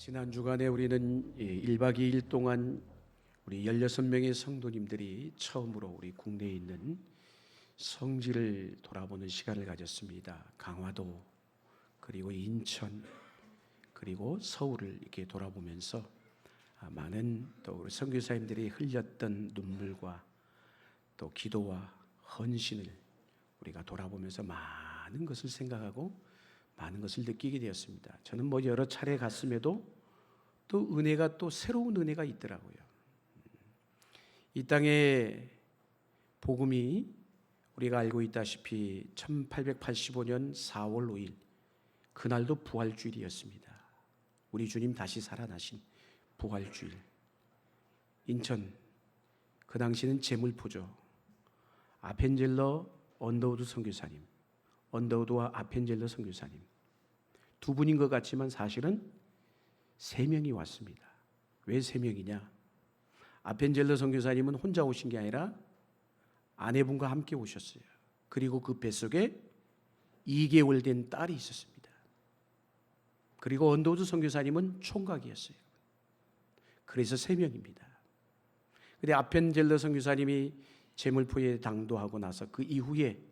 지난 주간에 우리는 1박 2일 동안 우리 16명의 성도님들이 처음으로 우리 국내에 있는 성지를 돌아보는 시간을 가졌습니다. 강화도, 그리고 인천, 그리고 서울을 이렇게 돌아보면서 많은 또 우리 선교사님들이 흘렸던 눈물과 또 기도와 헌신을 우리가 돌아보면서 많은 것을 생각하고 많은 것을 느끼게 되었습니다. 저는 여러 차례 갔음에도 또 은혜가 또 새로운 은혜가 있더라고요. 이 땅에 복음이 우리가 알고 있다시피 1885년 4월 5일 그날도 부활주일이었습니다. 우리 주님 다시 살아나신 부활주일. 인천, 그 당시는 제물포죠. 아펜젤러 언더우드 선교사님, 언더우드와 아펜젤러 선교사님 두 분인 것 같지만 사실은 3명이 왔습니다. 왜 3명이냐? 아펜젤러 선교사님은 혼자 오신 게 아니라 아내분과 함께 오셨어요. 그리고 그 뱃속에 2개월 된 딸이 있었습니다. 그리고 언더우드 선교사님은 총각이었어요. 그래서 3명입니다. 근데 아펜젤러 선교사님이 제물포에 당도하고 나서 그 이후에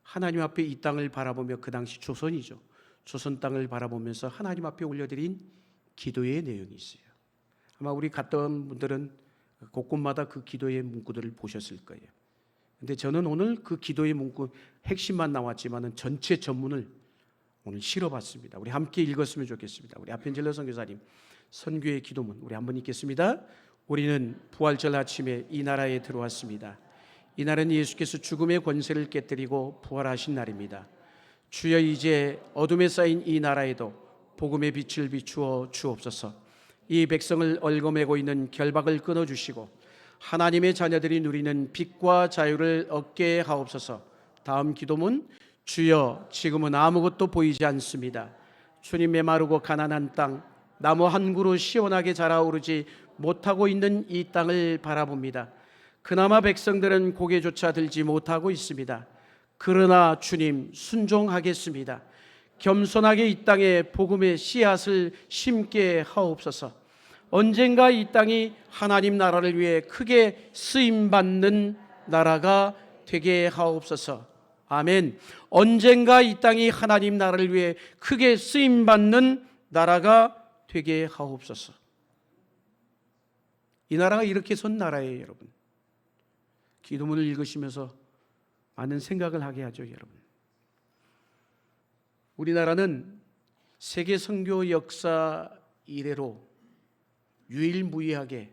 하나님 앞에 이 땅을 바라보며, 그 당시 조선이죠, 조선 땅을 바라보면서 하나님 앞에 올려드린 기도의 내용이 있어요. 아마 우리 갔던 분들은 곳곳마다 그 기도의 문구들을 보셨을 거예요. 근데 저는 오늘 그 기도의 문구 핵심만 나왔지만은 전체 전문을 오늘 실어봤습니다. 우리 함께 읽었으면 좋겠습니다. 우리 아펜젤러 선교사님 선교의 기도문 우리 한번 읽겠습니다. 우리는 부활절 아침에 이 나라에 들어왔습니다. 이 날은 예수께서 죽음의 권세를 깨뜨리고 부활하신 날입니다. 주여, 이제 어둠에 쌓인 이 나라에도 복음의 빛을 비추어 주옵소서. 이 백성을 얽어매고 있는 결박을 끊어주시고 하나님의 자녀들이 누리는 빛과 자유를 얻게 하옵소서. 다음 기도문. 주여, 지금은 아무것도 보이지 않습니다. 주님, 메마르고 가난한 땅, 나무 한 그루 시원하게 자라오르지 못하고 있는 이 땅을 바라봅니다. 그나마 백성들은 고개조차 들지 못하고 있습니다. 그러나 주님, 순종하겠습니다. 겸손하게 이 땅에 복음의 씨앗을 심게 하옵소서. 언젠가 이 땅이 하나님 나라를 위해 크게 쓰임받는 나라가 되게 하옵소서. 아멘. 언젠가 이 땅이 하나님 나라를 위해 크게 쓰임받는 나라가 되게 하옵소서. 이 나라가 이렇게 선 나라예요, 여러분. 기도문을 읽으시면서 많은 생각을 하게 하죠, 여러분. 우리나라는 세계 선교 역사 이래로 유일무이하게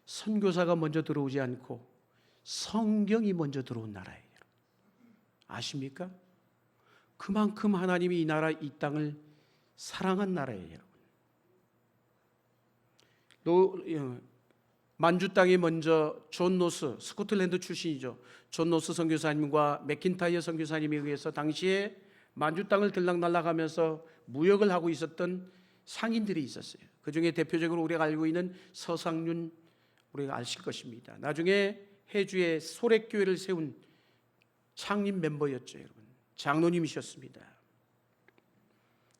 선교사가 먼저 들어오지 않고 성경이 먼저 들어온 나라예요. 아십니까? 그만큼 하나님이 이 나라, 이 땅을 사랑한 나라예요, 여러분. 만주 땅에 먼저 존 노스, 스코틀랜드 출신이죠, 존 노스 선교사님과 맥킨타이어 선교사님에 의해서 당시에 만주 땅을 들락날락하면서 무역을 하고 있었던 상인들이 있었어요. 그 중에 대표적으로 우리가 알고 있는 서상륜, 우리가 아실 것입니다. 나중에 해주에 소렉교회를 세운 창립 멤버였죠, 여러분. 장로님이셨습니다.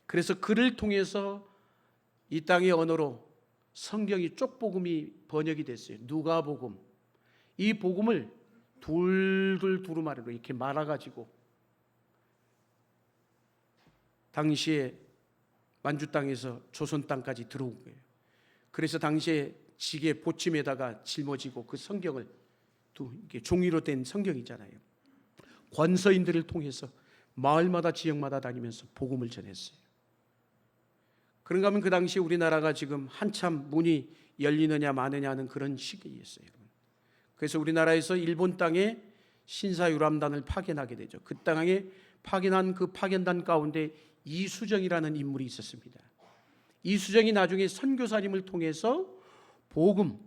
그래서 그를 통해서 이 땅의 언어로 성경이 쪽복음이 번역이 됐어요. 누가복음. 이 복음을 둘둘 두루마리로 이렇게 말아가지고 당시에 만주 땅에서 조선 땅까지 들어온 거예요. 그래서 당시에 지게 보침에다가 짊어지고 그 성경을 또 이렇게 종이로 된 성경이잖아요. 권서인들을 통해서 마을마다 지역마다 다니면서 복음을 전했어요. 그런가 하면 그 당시 우리나라가 지금 한참 문이 열리느냐 마느냐 하는 그런 시기였어요. 그래서 우리나라에서 일본 땅에 신사유람단을 파견하게 되죠. 그 땅에 파견한 그 파견단 가운데 이수정이라는 인물이 있었습니다. 이수정이 나중에 선교사님을 통해서 복음,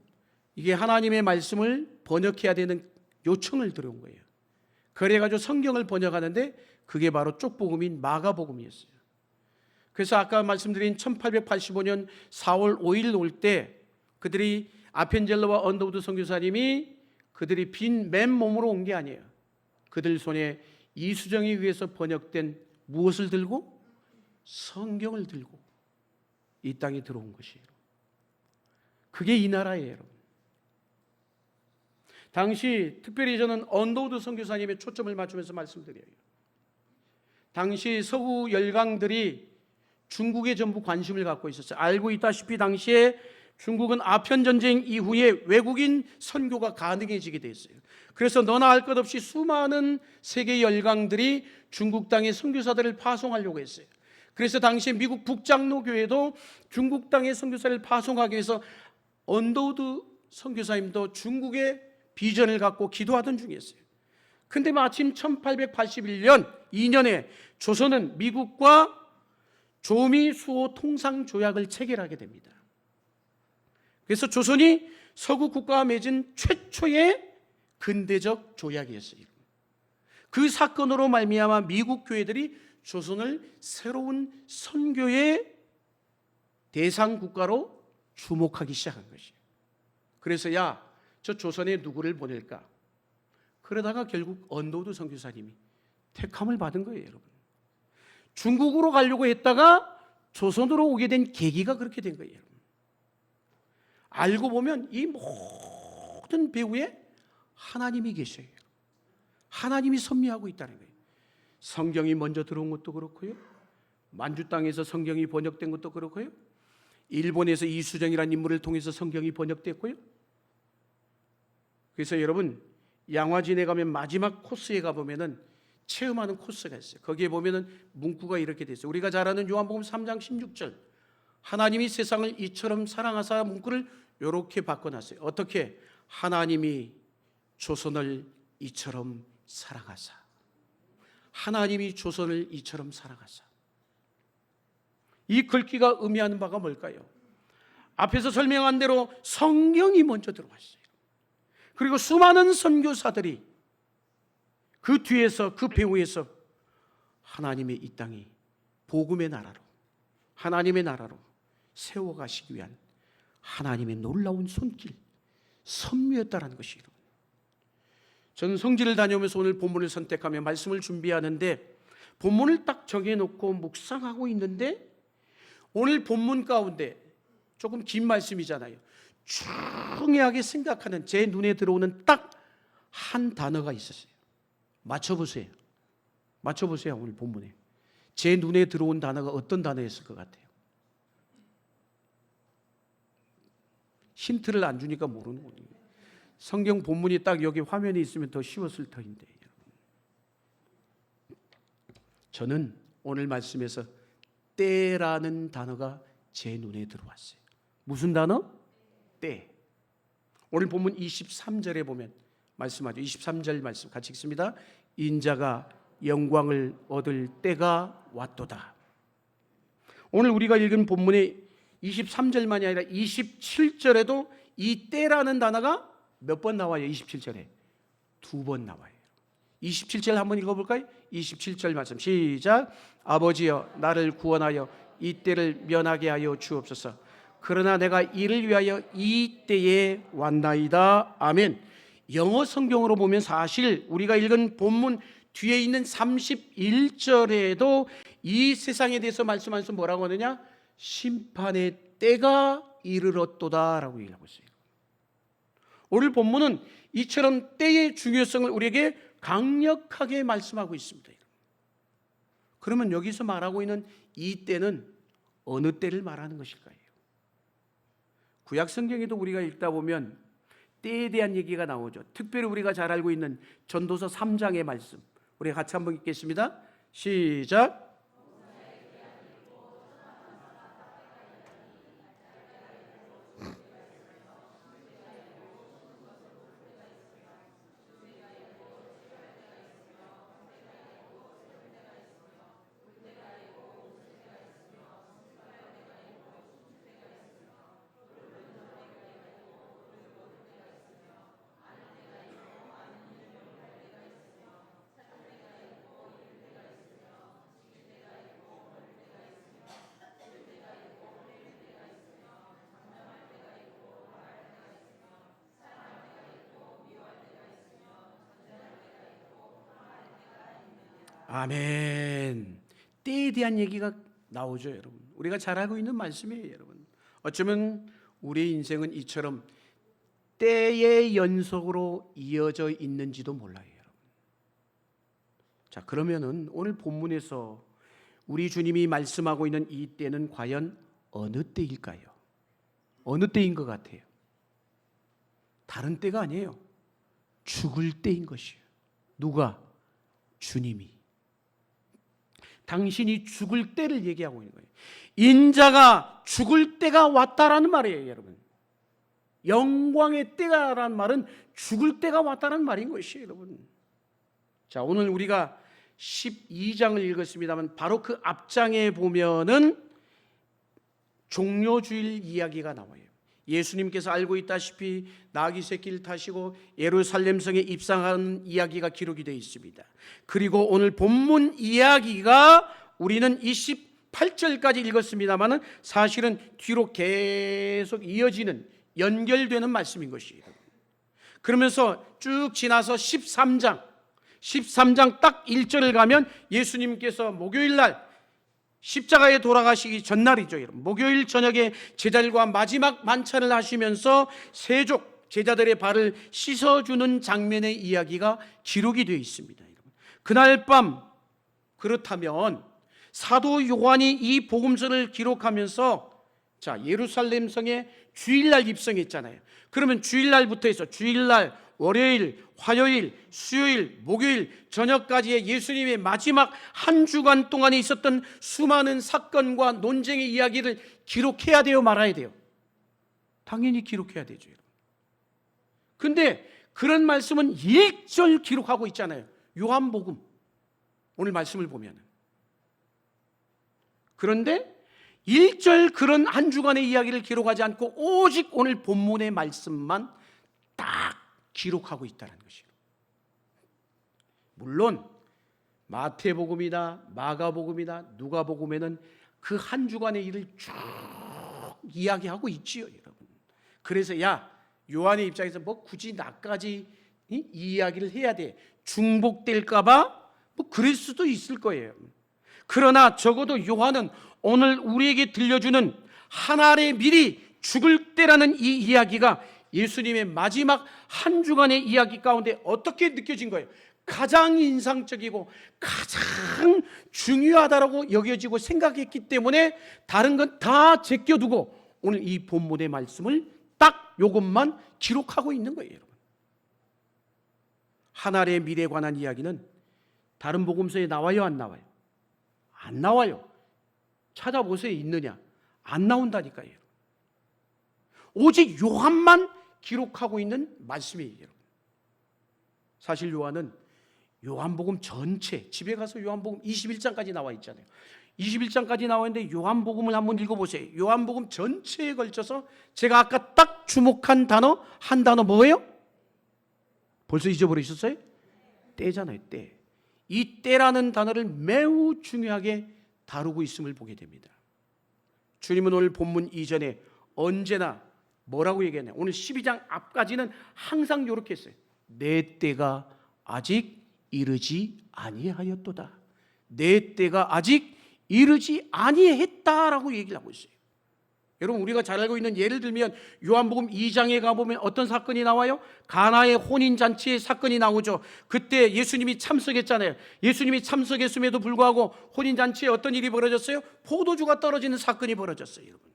이게 하나님의 말씀을 번역해야 되는 요청을 들어온 거예요. 그래가지고 성경을 번역하는데 그게 바로 쪽복음인 마가복음이었어요. 그래서 아까 말씀드린 1885년 4월 5일 올 때 그들이 아펜젤러와 언더우드 선교사님이 그들이 빈 맨몸으로 온 게 아니에요. 그들 손에 이수정에 의해서 번역된 무엇을 들고? 성경을 들고 이 땅에 들어온 것이에요. 그게 이 나라예요, 여러분. 당시 특별히 저는 언더우드 선교사님의 초점을 맞추면서 말씀드려요. 당시 서구 열강들이 중국에 전부 관심을 갖고 있었어요. 알고 있다시피 당시에 중국은 아편전쟁 이후에 외국인 선교가 가능해지게 됐어요. 그래서 너나 할 것 없이 수많은 세계 열강들이 중국 땅에 선교사들을 파송하려고 했어요. 그래서 당시 미국 북장로교회도 중국 땅에 선교사를 파송하기 위해서 언더우드 선교사님도 중국에 비전을 갖고 기도하던 중이었어요. 근데 마침 1881년 2년에 조선은 미국과 조미 수호 통상 조약을 체결하게 됩니다. 그래서 조선이 서구 국가와 맺은 최초의 근대적 조약이었어요. 그 사건으로 말미암아 미국 교회들이 조선을 새로운 선교의 대상 국가로 주목하기 시작한 것이에요. 그래서 저 조선에 누구를 보낼까? 그러다가 결국 언더우드 선교사님이 택함을 받은 거예요, 여러분. 중국으로 가려고 했다가 조선으로 오게 된 계기가 그렇게 된 거예요, 여러분. 알고 보면 이 모든 배후에 하나님이 계셔요. 하나님이 섭리하고 있다는 거예요. 성경이 먼저 들어온 것도 그렇고요, 만주 땅에서 성경이 번역된 것도 그렇고요, 일본에서 이수정이라는 인물을 통해서 성경이 번역됐고요. 그래서 여러분, 양화진에 가면 마지막 코스에 가보면은 체험하는 코스가 있어요. 거기에 보면은 문구가 이렇게 돼 있어요. 우리가 잘 아는 요한복음 3장 16절, 하나님이 세상을 이처럼 사랑하사, 문구를 이렇게 바꿔놨어요. 어떻게? 하나님이 조선을 이처럼 사랑하사. 하나님이 조선을 이처럼 사랑하사. 이 글귀가 의미하는 바가 뭘까요? 앞에서 설명한 대로 성경이 먼저 들어왔어요. 그리고 수많은 선교사들이 그 뒤에서, 그 배후에서 하나님의 이 땅이 복음의 나라로, 하나님의 나라로 세워가시기 위한 하나님의 놀라운 손길, 섭리였다라는 것이에요. 저는 성지를 다녀오면서 오늘 본문을 선택하며 말씀을 준비하는데, 본문을 딱 정해놓고 묵상하고 있는데, 오늘 본문 가운데 조금 긴 말씀이잖아요. 중요하게 생각하는, 제 눈에 들어오는 딱 한 단어가 있었어요. 맞춰보세요. 맞춰보세요. 오늘 본문에 제 눈에 들어온 단어가 어떤 단어였을 것 같아요? 힌트를 안 주니까 모르는 거예요. 성경 본문이 딱 여기 화면에 있으면 더 쉬웠을 터인데, 저는 오늘 말씀에서 때라는 단어가 제 눈에 들어왔어요. 무슨 단어? 때. 오늘 본문 23절에 보면 말씀하죠. 23절 말씀 같이 읽습니다. 인자가 영광을 얻을 때가 왔도다. 오늘 우리가 읽은 본문의 23절만이 아니라 27절에도 이 때라는 단어가 몇 번 나와요? 27절에 2번 나와요. 27절 한번 읽어볼까요? 27절 말씀 시작. 아버지여, 나를 구원하여 이 때를 면하게 하여 주옵소서. 그러나 내가 이를 위하여 이 때에 왔나이다. 아멘. 영어 성경으로 보면 사실 우리가 읽은 본문 뒤에 있는 31절에도 이 세상에 대해서 말씀하면서 뭐라고 하느냐? 심판의 때가 이르렀도다 라고 얘기하고 있어요. 오늘 본문은 이처럼 때의 중요성을 우리에게 강력하게 말씀하고 있습니다. 그러면 여기서 말하고 있는 이 때는 어느 때를 말하는 것일까요? 구약 성경에도 우리가 읽다 보면 때에 대한 얘기가 나오죠. 특별히 우리가 잘 알고 있는 전도서 3장의 말씀, 우리 같이 한번 읽겠습니다. 시작. 아멘. 때에 대한 얘기가 나오죠, 여러분. 우리가 잘 알고 있는 말씀이에요, 여러분. 어쩌면 우리의 인생은 이처럼 때의 연속으로 이어져 있는지도 몰라요, 여러분. 자, 그러면은 오늘 본문에서 우리 주님이 말씀하고 있는 이 때는 과연 어느 때일까요? 어느 때인 것 같아요? 다른 때가 아니에요. 죽을 때인 것이에요. 누가? 주님이. 당신이 죽을 때를 얘기하고 있는 거예요. 인자가 죽을 때가 왔다라는 말이에요, 여러분. 영광의 때가라는 말은 죽을 때가 왔다는 말인 것이에요, 여러분. 자, 오늘 우리가 12장을 읽었습니다만 바로 그 앞장에 보면은 종려주일 이야기가 나와요. 예수님께서 알고 있다시피 나귀 새끼를 타시고 예루살렘 성에 입성하는 이야기가 기록이 되어 있습니다. 그리고 오늘 본문 이야기가 우리는 28절까지 읽었습니다만 사실은 뒤로 계속 이어지는 연결되는 말씀인 것이에요. 그러면서 쭉 지나서 13장 딱 1절을 가면 예수님께서 목요일 날 십자가에 돌아가시기 전날이죠, 여러분. 목요일 저녁에 제자들과 마지막 만찬을 하시면서 세족 제자들의 발을 씻어주는 장면의 이야기가 기록이 되어 있습니다, 여러분. 그날 밤, 그렇다면 사도 요한이 이 복음서를 기록하면서 자, 예루살렘 성에 주일날 입성했잖아요. 그러면 주일날부터 해서 주일날, 월요일, 화요일, 수요일, 목요일 저녁까지의 예수님의 마지막 한 주간 동안에 있었던 수많은 사건과 논쟁의 이야기를 기록해야 돼요, 말아야 돼요? 당연히 기록해야 되죠. 근데 그런 말씀은 1절 기록하고 있잖아요. 요한복음 오늘 말씀을 보면. 그런데 1절 그런 한 주간의 이야기를 기록하지 않고 오직 오늘 본문의 말씀만 딱 기록하고 있다는 것이에요. 물론 마태복음이나 마가복음이나 누가복음에는 그 한 주간의 일을 쭉 이야기하고 있지요, 여러분. 그래서 야, 요한의 입장에서 뭐 굳이 나까지 이 이야기를 해야 돼, 중복될까 봐 뭐 그럴 수도 있을 거예요. 그러나 적어도 요한은 오늘 우리에게 들려주는 하나의 미리 죽을 때라는 이 이야기가 예수님의 마지막 한 주간의 이야기 가운데 어떻게 느껴진 거예요? 가장 인상적이고 가장 중요하다고 여겨지고 생각했기 때문에 다른 건 다 제껴두고 오늘 이 본문의 말씀을 딱 이것만 기록하고 있는 거예요, 여러분. 하나의 미래에 관한 이야기는 다른 복음서에 나와요, 안 나와요? 안 나와요. 찾아보세요, 있느냐? 안 나온다니까요. 오직 요한만 기록하고 있는 말씀이에요, 여러분. 사실 요한은 요한복음 전체, 집에 가서 요한복음 21장까지 나와 있잖아요. 21장까지 나와 있는데 요한복음을 한번 읽어보세요. 요한복음 전체에 걸쳐서 제가 아까 딱 주목한 단어, 한 단어 뭐예요? 벌써 잊어버리셨어요? 때잖아요, 때. 이 때라는 단어를 매우 중요하게 다루고 있음을 보게 됩니다. 주님은 오늘 본문 이전에 언제나 뭐라고 얘기했나요? 오늘 12장 앞까지는 항상 이렇게 했어요. 내 때가 아직 이르지 아니하였도다. 내 때가 아직 이르지 아니했다라고 얘기를 하고 있어요. 여러분, 우리가 잘 알고 있는 예를 들면 요한복음 2장에 가보면 어떤 사건이 나와요? 가나의 혼인잔치의 사건이 나오죠. 그때 예수님이 참석했잖아요. 예수님이 참석했음에도 불구하고 혼인잔치에 어떤 일이 벌어졌어요? 포도주가 떨어지는 사건이 벌어졌어요, 여러분.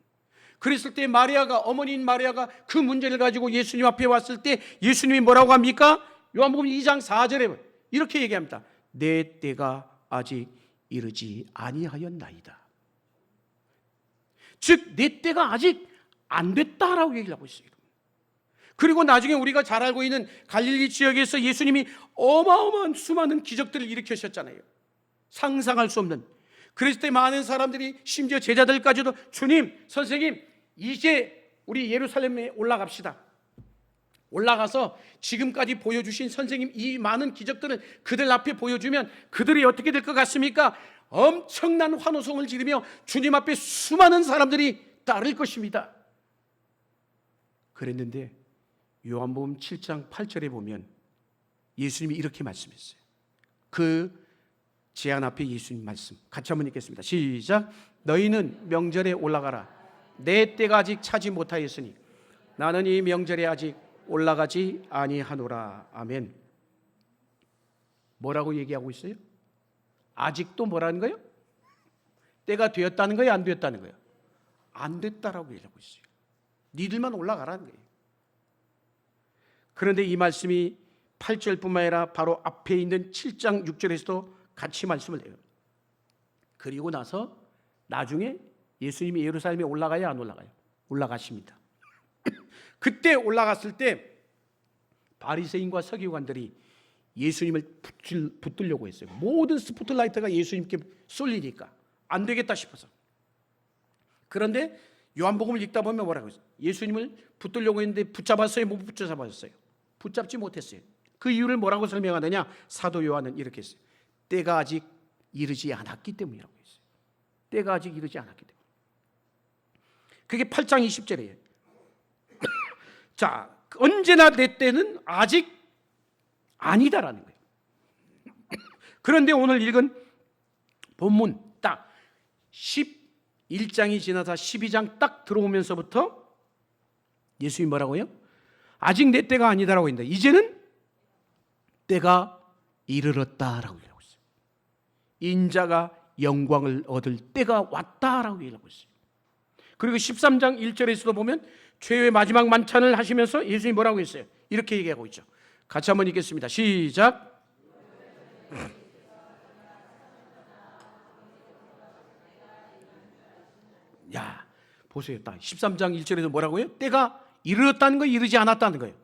그랬을 때 마리아가, 어머니인 마리아가 그 문제를 가지고 예수님 앞에 왔을 때 예수님이 뭐라고 합니까? 요한복음 2장 4절에 이렇게 얘기합니다. 내 때가 아직 이르지 아니하였나이다. 즉, 내 때가 아직 안 됐다라고 얘기를 하고 있어요. 그리고 나중에 우리가 잘 알고 있는 갈릴리 지역에서 예수님이 어마어마한 수많은 기적들을 일으키셨잖아요. 상상할 수 없는. 그랬을 때 많은 사람들이, 심지어 제자들까지도 주님, 선생님, 이제 우리 예루살렘에 올라갑시다. 올라가서 지금까지 보여주신 선생님 이 많은 기적들을 그들 앞에 보여주면 그들이 어떻게 될 것 같습니까? 엄청난 환호성을 지르며 주님 앞에 수많은 사람들이 따를 것입니다. 그랬는데 요한복음 7장 8절에 보면 예수님이 이렇게 말씀했어요. 그 제안 앞에 예수님 말씀 같이 한번 읽겠습니다. 시작. 너희는 명절에 올라가라. 내 때가 아직 차지 못하였으니 나는 이 명절에 아직 올라가지 아니하노라. 아멘. 뭐라고 얘기하고 있어요? 아직도 뭐라는 거예요? 때가 되었다는 거예요? 안 되었다는 거예요? 안 됐다라고 얘기하고 있어요. 니들만 올라가라는 거예요. 그런데 이 말씀이 8절뿐만 아니라 바로 앞에 있는 7장 6절에서도 같이 말씀을 해요. 그리고 나서 나중에 예수님이 예루살렘에 올라가요? 안 올라가요? 올라가십니다. 그때 올라갔을 때 바리새인과 서기관들이 예수님을 붙들려고 했어요. 모든 스포트라이트가 예수님께 쏠리니까 안 되겠다 싶어서. 그런데 요한복음을 읽다 보면 뭐라고 했어요? 예수님을 붙들려고 했는데 붙잡았어요? 못 붙잡았어요? 붙잡지 못했어요. 그 이유를 뭐라고 설명하느냐? 사도 요한은 이렇게 했어요. 때가 아직 이르지 않았기 때문이라고 했어요. 때가 아직 이르지 않았기 때문에. 그게 8장 20절이에요. 자, 언제나 내 때는 아직 아니다라는 거예요. 그런데 오늘 읽은 본문 딱 11장이 지나서 12장 딱 들어오면서부터 예수님이 뭐라고요? 아직 내 때가 아니다라고 했는데 이제는 때가 이르렀다라고 얘기하고 있어요. 인자가 영광을 얻을 때가 왔다라고 얘기하고 있어요. 그리고 13장 1절에서도 보면 최후의 마지막 만찬을 하시면서 예수님이 뭐라고 했어요? 이렇게 얘기하고 있죠. 같이 한번 읽겠습니다. 시작. 야, 보세요. 딱 13장 1절에서 뭐라고요? 때가 이르렀다는 거예요? 이르지 않았다는 거예요?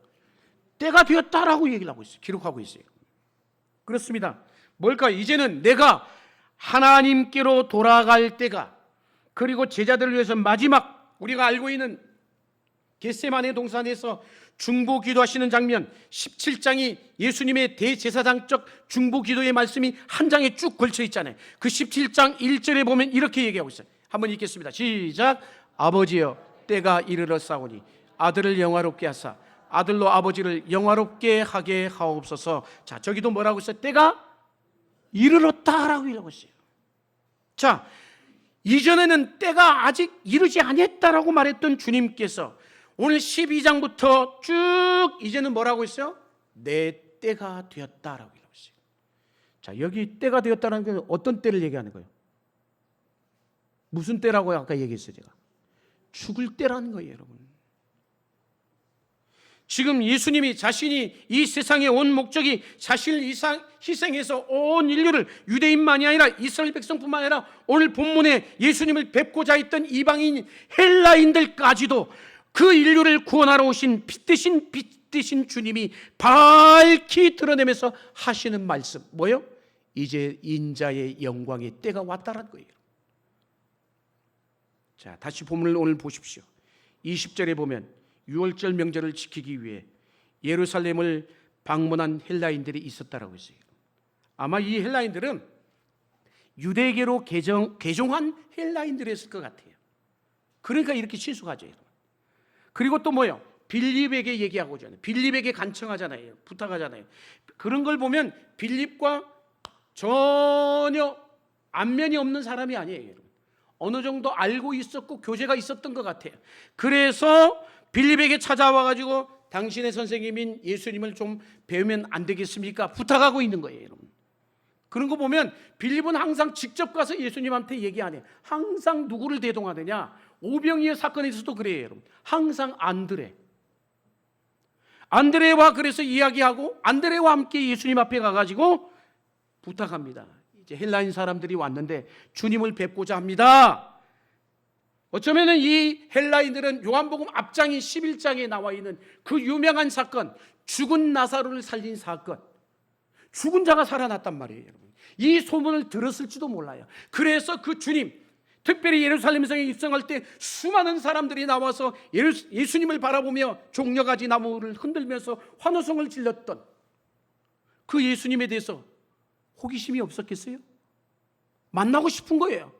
때가 되었다라고 얘기를 하고 있어요. 기록하고 있어요. 그렇습니다. 뭘까? 이제는 내가 하나님께로 돌아갈 때가, 그리고 제자들을 위해서 마지막 우리가 알고 있는 겟세마네 동산에서 중보 기도하시는 장면 17장이 예수님의 대제사장적 중보 기도의 말씀이 한 장에 쭉 걸쳐 있잖아요. 그 17장 1절에 보면 이렇게 얘기하고 있어요. 한번 읽겠습니다. 시작. 아버지여 때가 이르렀사오니 아들을 영화롭게 하사 아들로 아버지를 영화롭게 하게 하옵소서. 자, 저기도 뭐라고 했어요? 때가 이르렀다라고 얘기하고 있어요. 자, 이전에는 때가 아직 이르지 않았다라고 말했던 주님께서 오늘 12장부터 쭉 이제는 뭐라고 했어요? 내 때가 되었다라고 얘기하고 있어요. 자, 여기 때가 되었다는 건 어떤 때를 얘기하는 거예요? 무슨 때라고 아까 얘기했어요, 제가? 죽을 때라는 거예요, 여러분. 지금 예수님이 자신이 이 세상에 온 목적이 자신을 희생해서 온 인류를, 유대인만이 아니라 이스라엘 백성뿐만 아니라 오늘 본문에 예수님을 뵙고자 했던 이방인 헬라인들까지도 그 인류를 구원하러 오신 빛 대신 주님이 밝히 드러내면서 하시는 말씀, 뭐요? 이제 인자의 영광의 때가 왔다는 거예요. 자, 다시 본문을 오늘 보십시오. 20절에 보면 유월절 명절을 지키기 위해 예루살렘을 방문한 헬라인들이 있었다라고 했어요. 아마 이 헬라인들은 유대계로 개종한 헬라인들이었을 것 같아요. 그러니까 이렇게 친숙하죠. 그리고 또 뭐요? 빌립에게 얘기하고 있잖아요. 빌립에게 간청하잖아요. 부탁하잖아요. 그런 걸 보면 빌립과 전혀 안면이 없는 사람이 아니에요, 여러분. 어느 정도 알고 있었고 교제가 있었던 것 같아요. 그래서 빌립에게 찾아와가지고 당신의 선생님인 예수님을 좀 배우면 안 되겠습니까? 부탁하고 있는 거예요, 여러분. 그런 거 보면 빌립은 항상 직접 가서 예수님한테 얘기 안 해요. 항상 누구를 대동하느냐? 오병이어 사건에서도 그래요, 여러분. 항상 안드레와 그래서 이야기하고 안드레와 함께 예수님 앞에 가가지고 부탁합니다. 이제 헬라인 사람들이 왔는데 주님을 뵙고자 합니다. 어쩌면은 이 헬라인들은 요한복음 앞장인 11장에 나와 있는 그 유명한 사건, 죽은 나사로를 살린 사건, 죽은 자가 살아났단 말이에요, 여러분. 이 소문을 들었을지도 몰라요. 그래서 그 주님, 특별히 예루살렘 성에 입성할 때 수많은 사람들이 나와서 예수님을 바라보며 종려가지 나무를 흔들면서 환호성을 질렀던 그 예수님에 대해서 호기심이 없었겠어요? 만나고 싶은 거예요.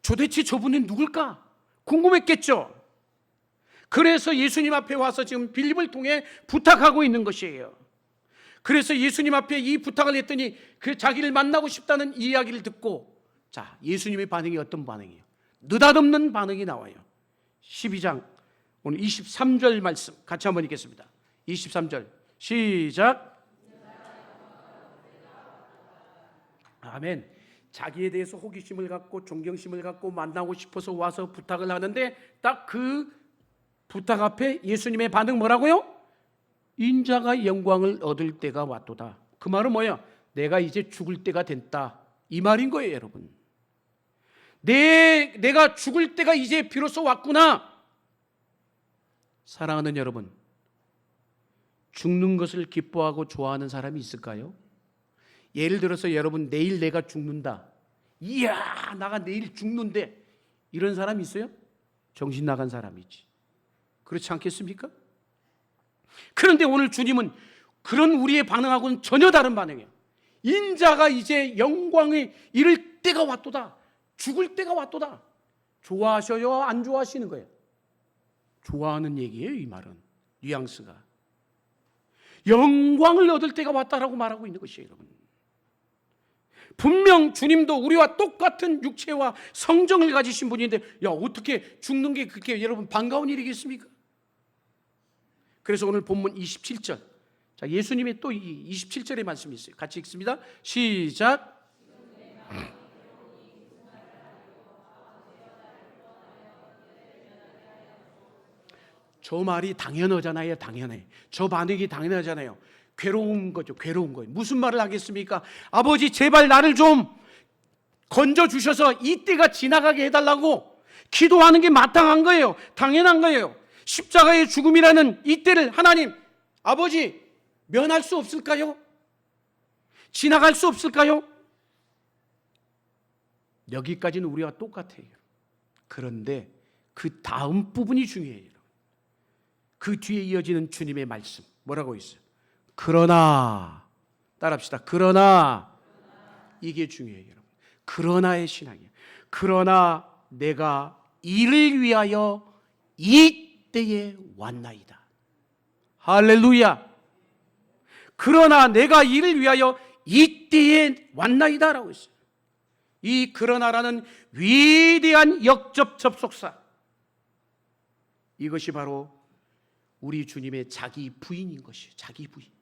도대체 저분은 누굴까? 궁금했겠죠. 그래서 예수님 앞에 와서 지금 빌립을 통해 부탁하고 있는 것이에요. 그래서 예수님 앞에 이 부탁을 했더니 그 자기를 만나고 싶다는 이야기를 듣고 자, 예수님의 반응이 어떤 반응이에요? 느닷없는 반응이 나와요. 12장 오늘 23절 말씀 같이 한번 읽겠습니다. 23절 시작. 아멘. 자기에 대해서 호기심을 갖고 존경심을 갖고 만나고 싶어서 와서 부탁을 하는데 딱 그 부탁 앞에 예수님의 반응 뭐라고요? 인자가 영광을 얻을 때가 왔도다. 그 말은 뭐야? 내가 이제 죽을 때가 됐다, 이 말인 거예요, 여러분. 내가 죽을 때가 이제 비로소 왔구나. 사랑하는 여러분, 죽는 것을 기뻐하고 좋아하는 사람이 있을까요? 예를 들어서 여러분, 내일 내가 죽는다. 이야, 나가 내일 죽는데, 이런 사람이 있어요? 정신 나간 사람이지. 그렇지 않겠습니까? 그런데 오늘 주님은 그런 우리의 반응하고는 전혀 다른 반응이에요. 인자가 이제 영광에 이를 때가 왔도다. 죽을 때가 왔도다. 좋아하셔요? 안 좋아하시는 거예요? 좋아하는 얘기예요, 이 말은. 뉘앙스가. 영광을 얻을 때가 왔다라고 말하고 있는 것이에요, 여러분. 분명 주님도 우리와 똑같은 육체와 성정을 가지신 분인데, 야, 어떻게 죽는 게 그렇게 여러분 반가운 일이겠습니까? 그래서 오늘 본문 27절, 자, 예수님의 또 이 27절의 말씀이 있어요. 같이 읽습니다. 시작. 저 말이 당연하잖아요. 당연해. 저 반응이 당연하잖아요. 괴로운 거죠. 괴로운 거예요. 무슨 말을 하겠습니까? 아버지, 제발 나를 좀 건져주셔서 이 때가 지나가게 해달라고 기도하는 게 마땅한 거예요. 당연한 거예요. 십자가의 죽음이라는 이 때를 하나님, 아버지, 면할 수 없을까요? 지나갈 수 없을까요? 여기까지는 우리와 똑같아요. 그런데 그 다음 부분이 중요해요. 그 뒤에 이어지는 주님의 말씀 뭐라고 있어요? 그러나, 따라합시다. 그러나, 이게 중요해요, 여러분. 그러나의 신앙이에요. 그러나 내가 이를 위하여 이때에 왔나이다. 할렐루야. 그러나 내가 이를 위하여 이때에 왔나이다 라고 했어요. 이 그러나라는 위대한 역접 접속사, 이것이 바로 우리 주님의 자기 부인인 것이에요. 자기 부인.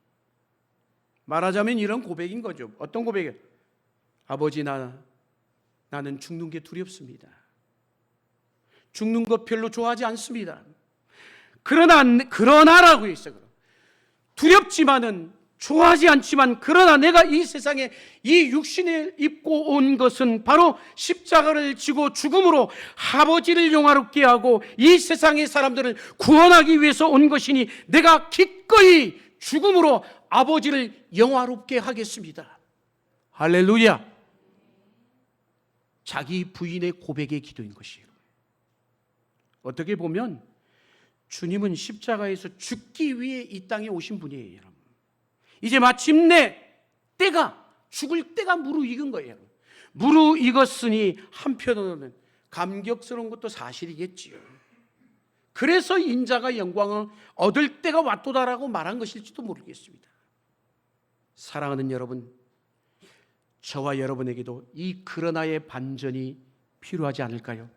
말하자면 이런 고백인 거죠. 어떤 고백이에요? 아버지, 나는 죽는 게 두렵습니다. 죽는 것 별로 좋아하지 않습니다. 그러나라고 있어요. 두렵지만은, 좋아하지 않지만, 그러나 내가 이 세상에 이 육신을 입고 온 것은 바로 십자가를 지고 죽음으로 아버지를 영화롭게 하고 이 세상의 사람들을 구원하기 위해서 온 것이니 내가 기꺼이 죽음으로 아버지를 영화롭게 하겠습니다. 할렐루야. 자기 부인의 고백의 기도인 것이에요. 어떻게 보면 주님은 십자가에서 죽기 위해 이 땅에 오신 분이에요, 여러분. 이제 마침내 죽을 때가 무르익은 거예요. 무르익었으니 한편으로는 감격스러운 것도 사실이겠지요. 그래서 인자가 영광을 얻을 때가 왔도다라고 말한 것일지도 모르겠습니다. 사랑하는 여러분, 저와 여러분에게도 이 그러나의 반전이 필요하지 않을까요?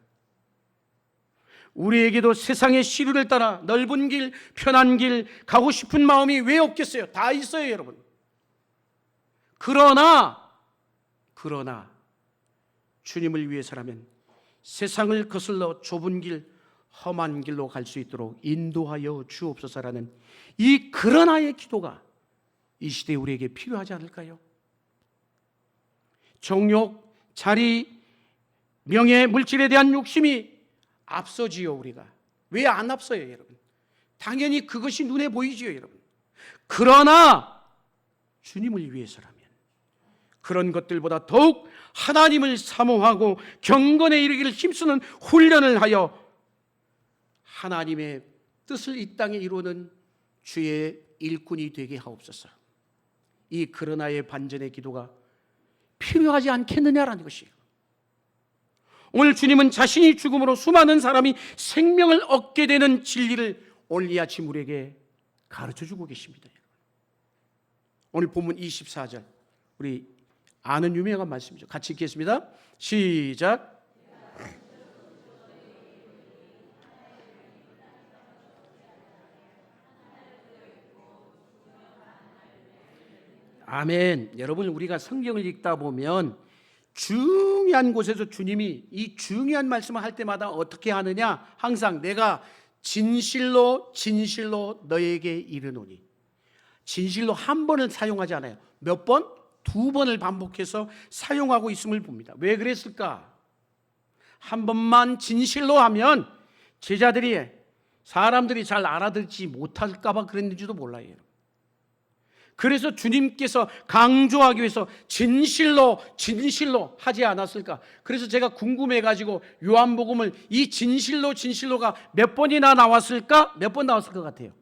우리에게도 세상의 시류를 따라 넓은 길, 편한 길 가고 싶은 마음이 왜 없겠어요? 다 있어요, 여러분. 그러나 주님을 위해서라면 세상을 거슬러 좁은 길, 험한 길로 갈 수 있도록 인도하여 주옵소서라는 이 그러나의 기도가 이 시대에 우리에게 필요하지 않을까요? 정욕, 자리, 명예, 물질에 대한 욕심이 앞서지요. 우리가 왜 안 앞서요, 여러분? 당연히 그것이 눈에 보이지요, 여러분. 그러나 주님을 위해서라면 그런 것들보다 더욱 하나님을 사모하고 경건에 이르기를 힘쓰는 훈련을 하여 하나님의 뜻을 이 땅에 이루는 주의 일꾼이 되게 하옵소서. 이 그러나의 반전의 기도가 필요하지 않겠느냐라는 것이에요. 오늘 주님은 자신이 죽음으로 수많은 사람이 생명을 얻게 되는 진리를 오늘 이 아침 우리에게 가르쳐주고 계십니다. 오늘 본문 24절 우리 아는 유명한 말씀이죠. 같이 읽겠습니다. 시작. 아멘. 여러분, 우리가 성경을 읽다 보면 중요한 곳에서 주님이 이 중요한 말씀을 할 때마다 어떻게 하느냐, 항상 내가 진실로 진실로 너에게 이르노니. 진실로 한 번을 사용하지 않아요. 몇 번? 두 번을 반복해서 사용하고 있음을 봅니다. 왜 그랬을까? 한 번만 진실로 하면 제자들이, 사람들이 잘 알아듣지 못할까 봐 그랬는지도 몰라요. 그래서 주님께서 강조하기 위해서 진실로 진실로 하지 않았을까? 그래서 제가 궁금해가지고 요한복음을 이 진실로 진실로가 몇 번이나 나왔을까? 몇 번 나왔을 것 같아요?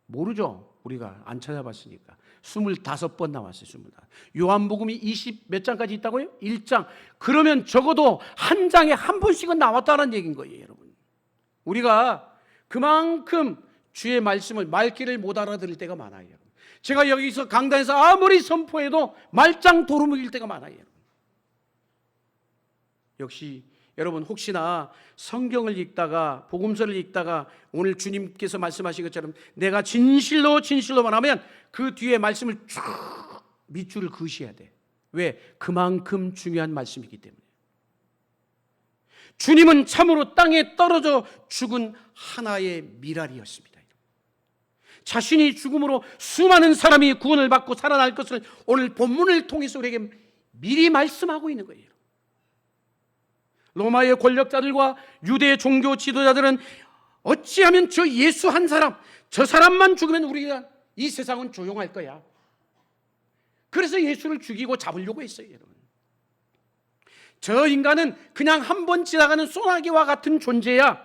모르죠. 우리가 안 찾아봤으니까. 25번 나왔어요. 25. 요한복음이 20 몇 장까지 있다고요? 1장. 그러면 적어도 한 장에 한 번씩은 나왔다는 얘기인 거예요, 여러분. 우리가 그만큼 주의 말씀을 말귀를 못 알아들을 때가 많아요. 제가 여기서 강단에서 아무리 선포해도 말짱 도루묵일 때가 많아요. 역시 여러분, 혹시나 성경을 읽다가 복음서를 읽다가 오늘 주님께서 말씀하신 것처럼 내가 진실로 진실로만 하면 그 뒤에 말씀을 쭉 밑줄을 그으셔야 돼. 왜? 그만큼 중요한 말씀이기 때문에. 주님은 참으로 땅에 떨어져 죽은 하나의 미랄이었습니다. 자신이 죽음으로 수많은 사람이 구원을 받고 살아날 것을 오늘 본문을 통해서 우리에게 미리 말씀하고 있는 거예요. 로마의 권력자들과 유대의 종교 지도자들은 어찌하면 저 예수 한 사람, 저 사람만 죽으면 우리가 이 세상은 조용할 거야. 그래서 예수를 죽이고 잡으려고 했어요, 여러분. 저 인간은 그냥 한 번 지나가는 소나기와 같은 존재야.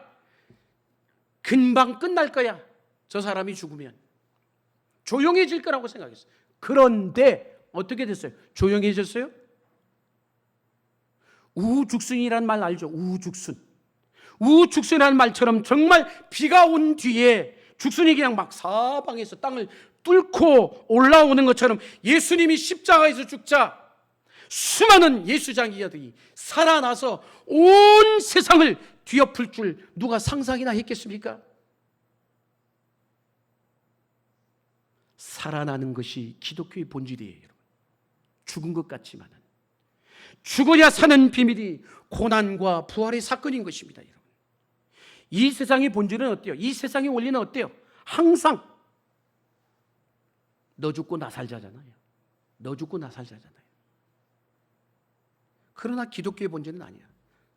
금방 끝날 거야. 저 사람이 죽으면 조용해질 거라고 생각했어요. 그런데 어떻게 됐어요? 조용해졌어요? 우죽순이라는 말 알죠? 우죽순. 우죽순이라는 말처럼 정말 비가 온 뒤에 죽순이 그냥 막 사방에서 땅을 뚫고 올라오는 것처럼 예수님이 십자가에서 죽자 수많은 예수장이들이 살아나서 온 세상을 뒤엎을 줄 누가 상상이나 했겠습니까? 살아나는 것이 기독교의 본질이에요, 여러분. 죽은 것 같지만은 죽어야 사는 비밀이 고난과 부활의 사건인 것입니다, 여러분. 이 세상의 본질은 어때요? 이 세상의 원리는 어때요? 항상 너 죽고 나 살자잖아요. 너 죽고 나 살자잖아요. 그러나 기독교의 본질은 아니야.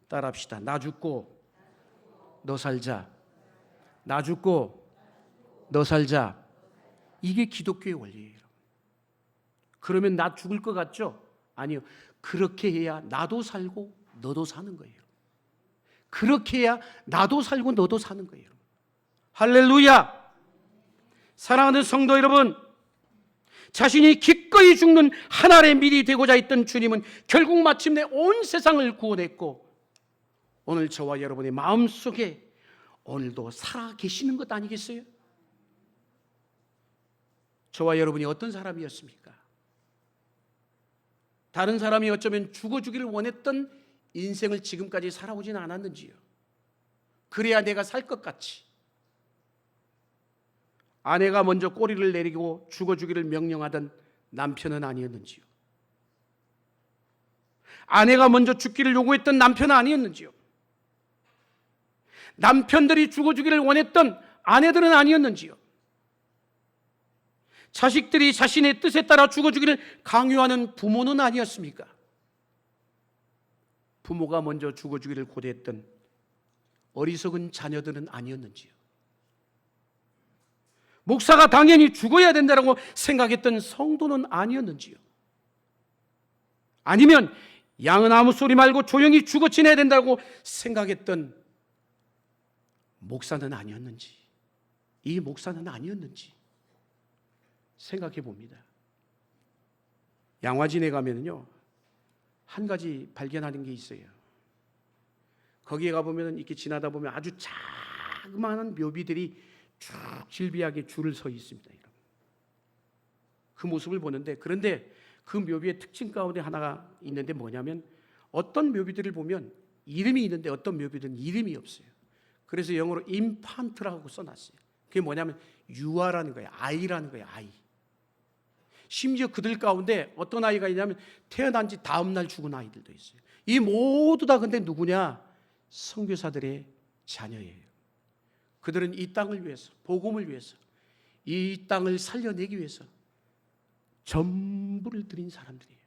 따라합시다. 나 죽고 너 살자. 나 죽고 너 살자. 이게 기독교의 원리예요. 그러면 나 죽을 것 같죠? 아니요. 그렇게 해야 나도 살고 너도 사는 거예요. 그렇게 해야 나도 살고 너도 사는 거예요. 할렐루야! 사랑하는 성도 여러분, 자신이 기꺼이 죽는 하나의 밀이 되고자 했던 주님은 결국 마침내 온 세상을 구원했고 오늘 저와 여러분의 마음속에 오늘도 살아 계시는 것 아니겠어요? 저와 여러분이 어떤 사람이었습니까? 다른 사람이 어쩌면 죽어주기를 원했던 인생을 지금까지 살아오지는 않았는지요? 그래야 내가 살 것 같이. 아내가 먼저 꼬리를 내리고 죽어주기를 명령하던 남편은 아니었는지요? 아내가 먼저 죽기를 요구했던 남편은 아니었는지요? 남편들이 죽어주기를 원했던 아내들은 아니었는지요? 자식들이 자신의 뜻에 따라 죽어주기를 강요하는 부모는 아니었습니까? 부모가 먼저 죽어주기를 고대했던 어리석은 자녀들은 아니었는지요? 목사가 당연히 죽어야 된다고 생각했던 성도는 아니었는지요? 아니면 양은 아무 소리 말고 조용히 죽어 지내야 된다고 생각했던 목사는 아니었는지, 이 목사는 아니었는지 생각해 봅니다. 양화진에 가면요, 한 가지 발견하는 게 있어요. 거기에 가보면 이렇게 지나다 보면 아주 자그마한 묘비들이 쭉 질비하게 줄을 서 있습니다. 그 모습을 보는데, 그런데 그 묘비의 특징 가운데 하나가 있는데 뭐냐면 어떤 묘비들을 보면 이름이 있는데 어떤 묘비들은 이름이 없어요. 그래서 영어로 인판트라고 써놨어요. 그게 뭐냐면 유아라는 거예요. 아이라는 거예요. 아이. 심지어 그들 가운데 어떤 아이가 있냐면 태어난 지 다음 날 죽은 아이들도 있어요. 이 모두 다 근데 누구냐? 선교사들의 자녀예요. 그들은 이 땅을 위해서, 복음을 위해서, 이 땅을 살려내기 위해서 전부를 드린 사람들이에요.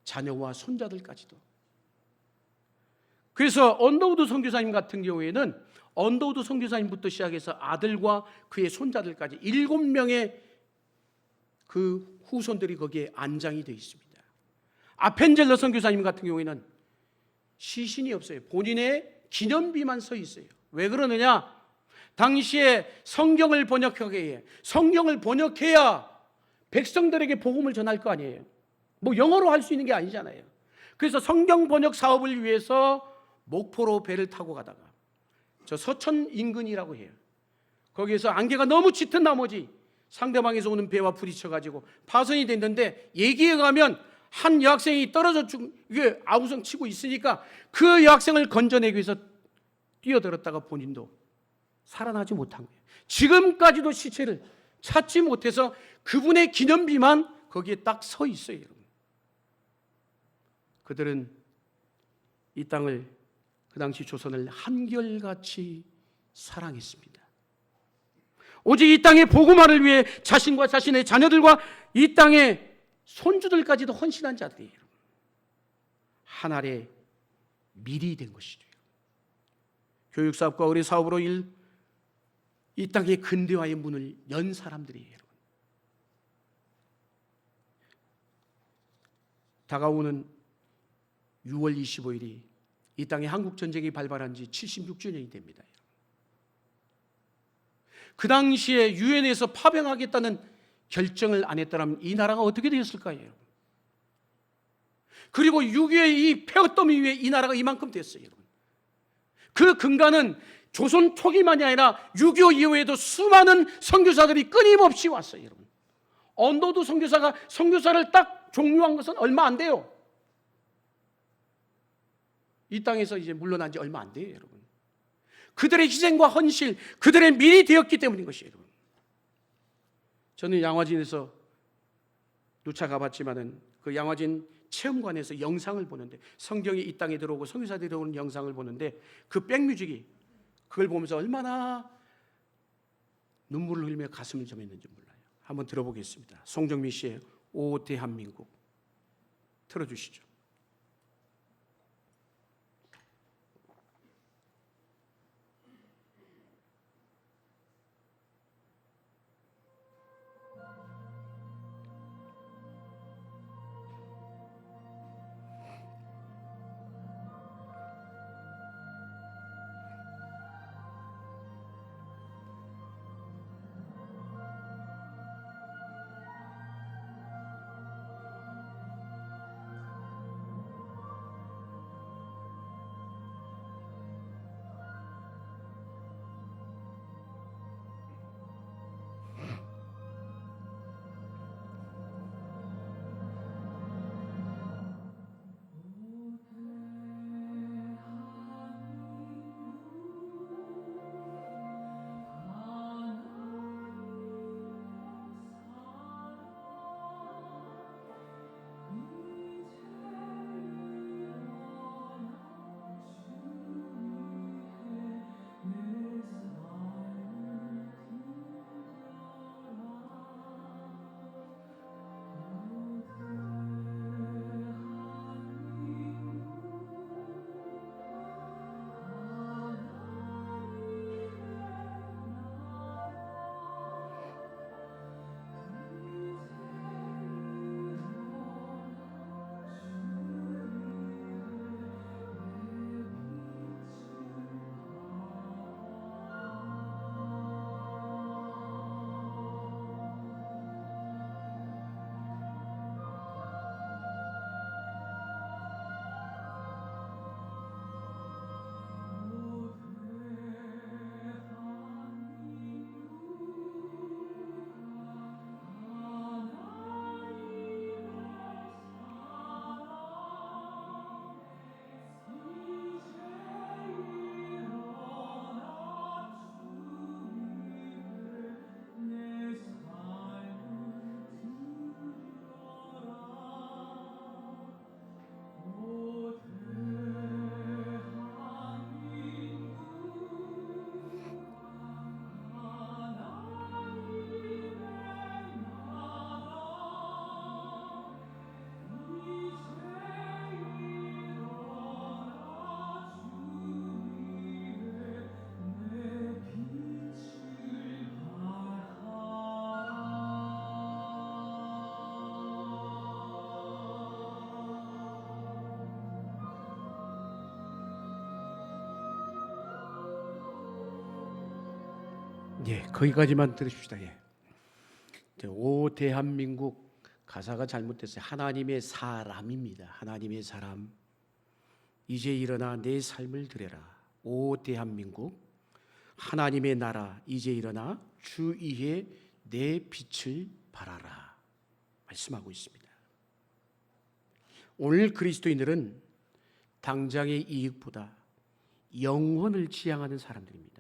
자녀와 손자들까지도. 그래서 언더우드 선교사님 같은 경우에는 언더우드 선교사님부터 시작해서 아들과 그의 손자들까지 7명의 그 후손들이 거기에 안장이 되어 있습니다. 아펜젤러 선교사님 같은 경우에는 시신이 없어요. 본인의 기념비만 서 있어요. 왜 그러느냐? 당시에 성경을 번역해야 백성들에게 복음을 전할 거 아니에요. 뭐 영어로 할 수 있는 게 아니잖아요. 그래서 성경 번역 사업을 위해서 목포로 배를 타고 가다가 저 서천 인근이라고 해요. 거기에서 안개가 너무 짙은 나머지 상대방에서 오는 배와 부딪혀가지고 파손이 됐는데 얘기해 가면 한 여학생이 떨어져 이게 아우성 치고 있으니까 그 여학생을 건져내기 위해서 뛰어들었다가 본인도 살아나지 못한 거예요. 지금까지도 시체를 찾지 못해서 그분의 기념비만 거기에 딱 서 있어요. 여러분. 그들은 이 땅을, 그 당시 조선을 한결같이 사랑했습니다. 오직 이 땅의 복음화를 위해 자신과 자신의 자녀들과 이 땅의 손주들까지도 헌신한 자들이에요. 한 알의 밀이 된 것이죠. 교육사업과 의료사업으로 이 땅의 근대화의 문을 연 사람들이에요. 다가오는 6월 25일이 이 땅에 한국전쟁이 발발한 지 76주년이 됩니다. 그 당시에 유엔에서 파병하겠다는 결정을 안 했더라면 이 나라가 어떻게 되었을까요? 그리고 6.25의 이 폐허더미 위에 이 나라가 이만큼 됐어요. 여러분. 그 근간은 조선 초기만이 아니라 6.25 이후에도 수많은 선교사들이 끊임없이 왔어요. 여러분. 언더우드 선교사가 선교사를 딱 종료한 것은 얼마 안 돼요. 이 땅에서 이제 물러난 지 얼마 안 돼요, 여러분. 그들의 희생과 헌실, 그들의 밀이 되었기 때문인 것이에요, 여러분. 저는 양화진에서 누차 가봤지만은 그 양화진 체험관에서 영상을 보는데 성경이 이 땅에 들어오고 선교사들이 들어오는 영상을 보는데 그 백뮤직이 그걸 보면서 얼마나 눈물을 흘리며 가슴을 점했는지 몰라요. 한번 들어보겠습니다. 송정민 씨의 오 대한민국 틀어주시죠. 예, 거기까지만 들으십시다. 예. 오 대한민국 가사가 잘못됐어요. 하나님의 사람입니다. 하나님의 사람. 이제 일어나 내 삶을 드려라. 오 대한민국. 하나님의 나라. 이제 일어나 주 위에 내 빛을 발하라. 말씀하고 있습니다. 오늘 그리스도인들은 당장의 이익보다 영혼을 지향하는 사람들입니다.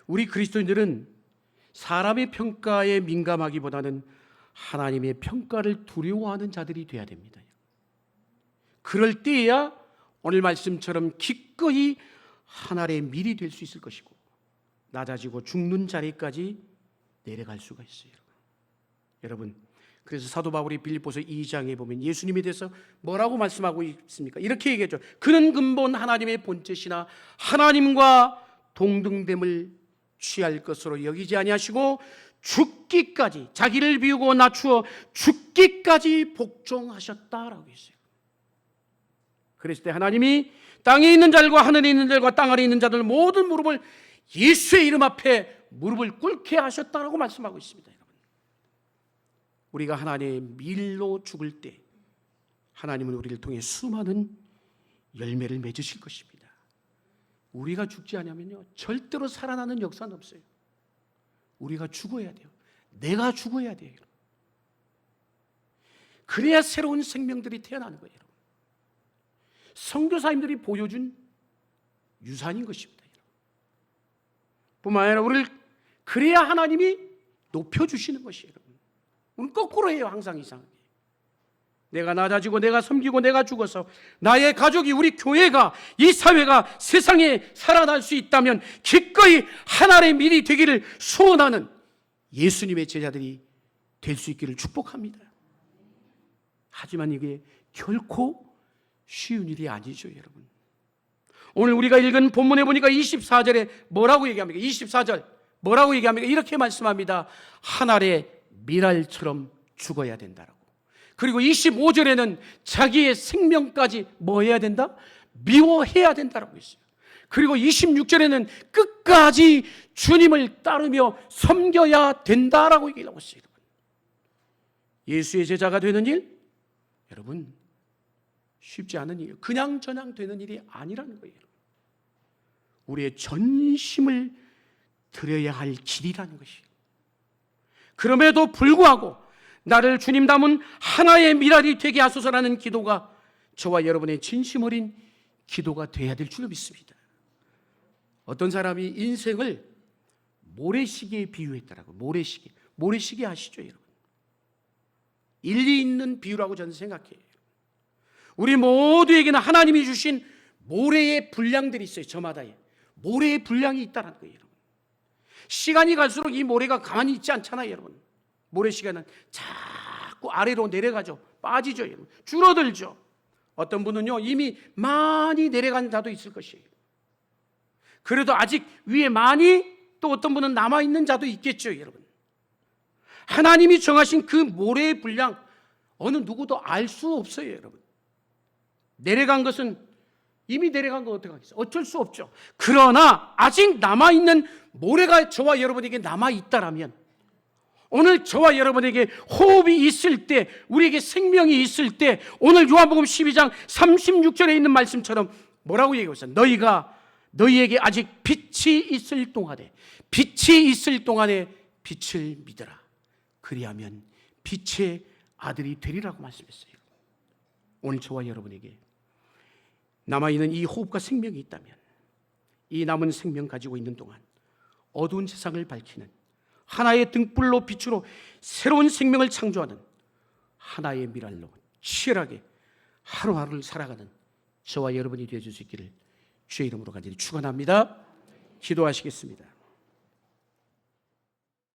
우리 그리스도인들은 사람의 평가에 민감하기보다는 하나님의 평가를 두려워하는 자들이 되어야 됩니다. 그럴 때야 오늘 말씀처럼 기꺼이 하나님의 밀이 될 수 있을 것이고 낮아지고 죽는 자리까지 내려갈 수가 있어요. 여러분, 그래서 사도 바울이 빌립보서 2장에 보면 예수님에 대해서 뭐라고 말씀하고 있습니까? 이렇게 얘기했죠. 그는 근본 하나님의 본체시나 하나님과 동등됨을 취할 것으로 여기지 아니하시고 죽기까지, 자기를 비우고 낮추어 죽기까지 복종하셨다라고 했어요. 그랬을 때 하나님이 땅에 있는 자들과 하늘에 있는 자들과 땅 아래 있는 자들 모든 무릎을 예수의 이름 앞에 무릎을 꿇게 하셨다라고 말씀하고 있습니다. 여러분, 우리가 하나님의 밀로 죽을 때 하나님은 우리를 통해 수많은 열매를 맺으실 것입니다. 우리가 죽지 않으면요 절대로 살아나는 역사는 없어요. 우리가 죽어야 돼요. 내가 죽어야 돼요. 그래야 새로운 생명들이 태어나는 거예요. 선교사님들이 보여준 유산인 것입니다. 뿐만 아니라 우리를 그래야 하나님이 높여주시는 것이에요. 우리는 거꾸로 해요. 항상 이상하게. 내가 낮아지고 내가 섬기고 내가 죽어서 나의 가족이, 우리 교회가, 이 사회가 세상에 살아날 수 있다면 기꺼이 하나님의 밀이 되기를 소원하는 예수님의 제자들이 될 수 있기를 축복합니다. 하지만 이게 결코 쉬운 일이 아니죠, 여러분. 오늘 우리가 읽은 본문에 보니까 24절에 뭐라고 얘기합니까? 24절 뭐라고 얘기합니까? 이렇게 말씀합니다. 하나의 밀알처럼 죽어야 된다라고. 그리고 25절에는 자기의 생명까지 뭐 해야 된다? 미워해야 된다라고 했어요. 그리고 26절에는 끝까지 주님을 따르며 섬겨야 된다라고 얘기하고 있어요. 예수의 제자가 되는 일, 여러분 쉽지 않은 일, 그냥 저냥 되는 일이 아니라는 거예요. 우리의 전심을 드려야 할 길이라는 것이에요. 그럼에도 불구하고 나를 주님 담은 하나의 밀알이 되게 하소서라는 기도가 저와 여러분의 진심 어린 기도가 되어야 될 줄 믿습니다. 어떤 사람이 인생을 모래시계에 비유했더라고요. 모래시계 아시죠, 여러분? 일리 있는 비유라고 저는 생각해요. 우리 모두에게는 하나님이 주신 모래의 분량들이 있어요. 저마다에 모래의 분량이 있다는 거예요. 여러분, 시간이 갈수록 이 모래가 가만히 있지 않잖아요. 여러분, 모래시계는 자꾸 아래로 내려가죠. 빠지죠. 여러분, 줄어들죠. 어떤 분은요 이미 많이 내려간 자도 있을 것이에요. 그래도 아직 위에 많이, 또 어떤 분은 남아있는 자도 있겠죠. 여러분, 하나님이 정하신 그 모래의 분량 어느 누구도 알 수 없어요. 여러분, 내려간 것은 이미 내려간 거 어떻게 하겠어요? 어쩔 수 없죠. 그러나 아직 남아있는 모래가 저와 여러분에게 남아있다라면, 오늘 저와 여러분에게 호흡이 있을 때, 우리에게 생명이 있을 때, 오늘 요한복음 12장 36절에 있는 말씀처럼 뭐라고 얘기하고 있어요? 너희에게 아직 빛이 있을 동안에 빛을 믿어라. 그리하면 빛의 아들이 되리라고 말씀했어요. 오늘 저와 여러분에게 남아있는 이 호흡과 생명이 있다면, 이 남은 생명 가지고 있는 동안 어두운 세상을 밝히는 하나의 등불로 빛으로 새로운 생명을 창조하는 하나의 밀알로 치열하게 하루하루를 살아가는 저와 여러분이 되어줄 수 있기를 주의 이름으로 간절히 축원합니다. 기도하시겠습니다.